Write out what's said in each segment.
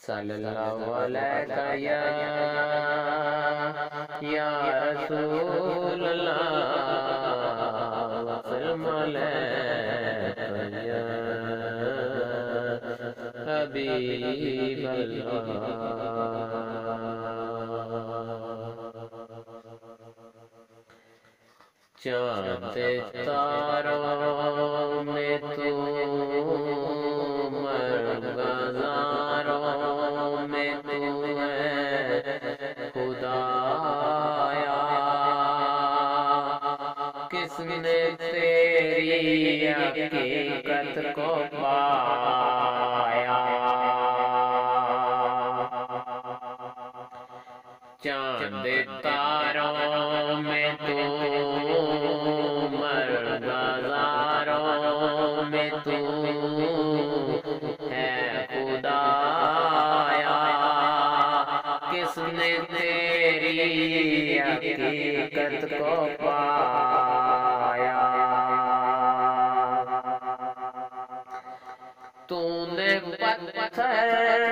सल्लल्लाहु अलैहि या रसूल अल्लाह वसल्लम अलैका या हबीब अल्लाह। चाँद तारों में तू मरगज़ारों में तू है खुदाया। किसने तेरी हकीकत को पाया। चाँद तारों में तू मरगज़ारों में तू है खुदाया। किसने तेरी हकीकत को पाया। तूने पत्थर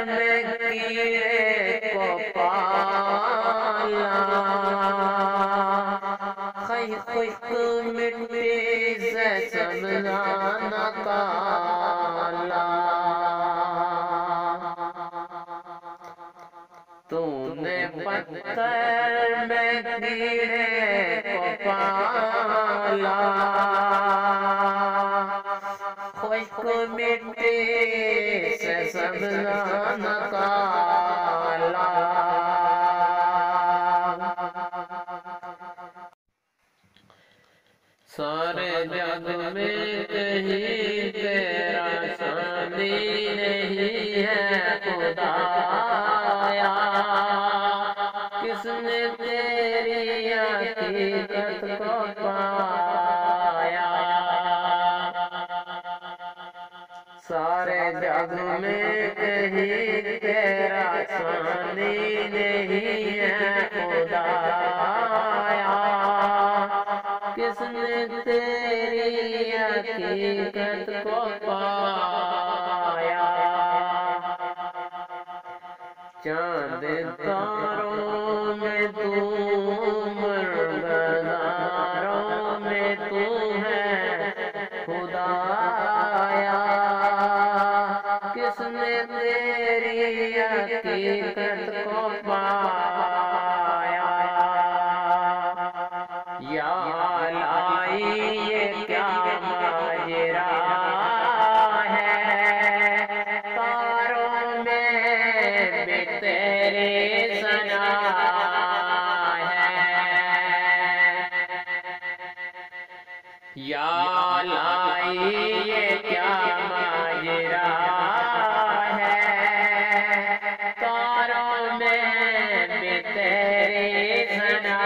में कीड़े को पाला। खुश्क मिट्टी से समझाना काला। तूने पत्थर में कीड़े को पाला। खुश्क मिट्टी से समझाना काला। सारे जग में कहीं तेरा शानी नहीं है खुदाया। किसने तेरी हकीकत को पाया। सारे जग में कहीं तेरा शानी नहीं है खुदाया। किसने तेरी हकीकत को पाया। चाँद तारों में तू मरगज़ारों में तू है खुदाया। किसने तेरी हकीकत को पाया। या लाई ये क्या माजरा है। तारों में भी तेरे सना है। या लाई ये क्या माजरा है। तारों में भी तेरे सना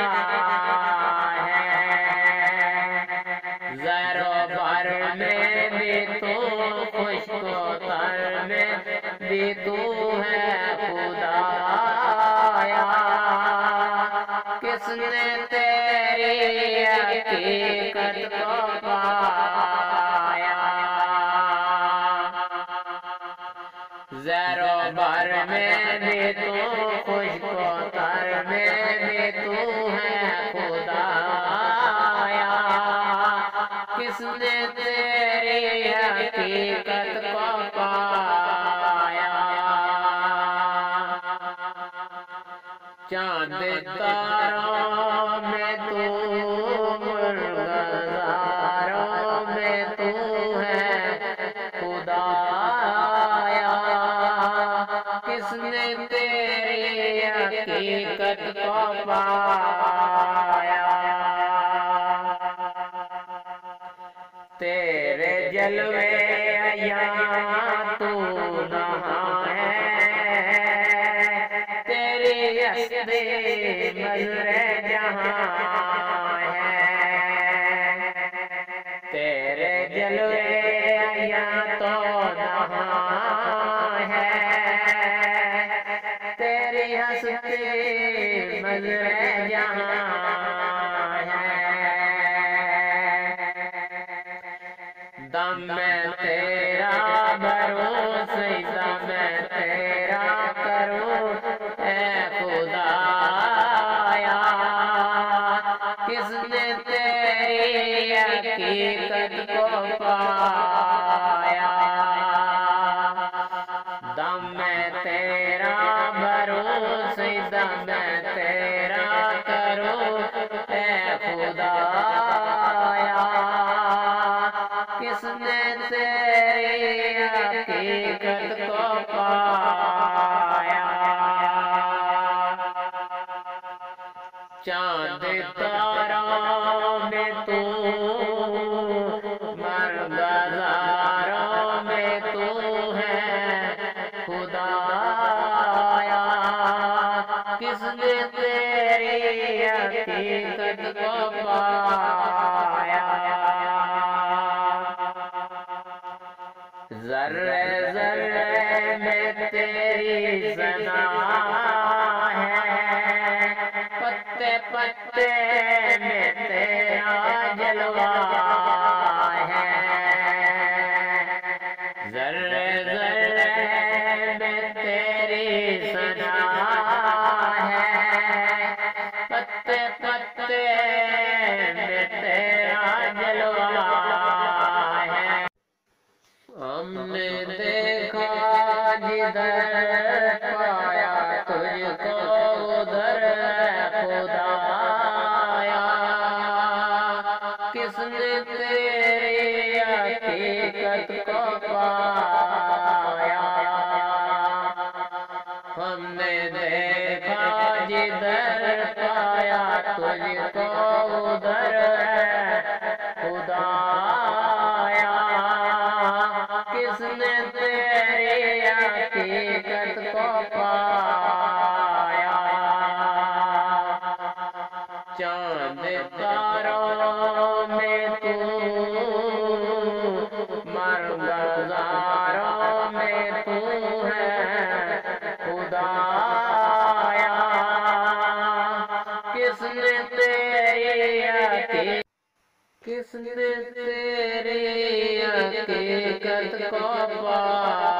में भी तू खुशकोतर में भी तू है खुदाया। किसने तेरी हकीकत को पाया। ज़रो भर में भी तू खुशकोतर में भी तू है खुदाया। किसने तेरी हकीकत को पाया। चाँद तारों में तू मरगज़ारों में तू है खुदाया। किसने तेरी हकीकत को पाया। तेरे जलवे यहाँ तू नहा है। तेरी हस्ती मज़रे जहाँ है। तेरे जलवे यहाँ तो नहा है। तेरी हस्ती मज़रे जहाँ दम में तेरा भरोसा, दम में तेरा मैं तेरा भरोसेदा मैं तेरा करूं ऐ खुदाया। किसने तेरी हकीकत को पाया। चांद तारों में तू मरगज़ारों में तू है खुदाया। किसने तेरी हकीकत को पाया। ज़र्रे ज़र्रे में तेरी सना है, पत्ते पत्ते में तेरा जलवा है। ज़र्रे ज़र्रे में तेरी सना है, पत्ते पत्ते में तेरा जलवा है। हमने देखा जिधर पाया तुझको उधर खुदाया। किसने तेरी हकीकत को पाया। हमने देखा जिधर पाया तुझको उधर खुदाया। किसने तेरी हकीकत को पाया। चांद तारों में तू मरगज़ारों में तू है खुदाया। किसने तेरी हकीकत किसने तेरी हकीकत को पाया।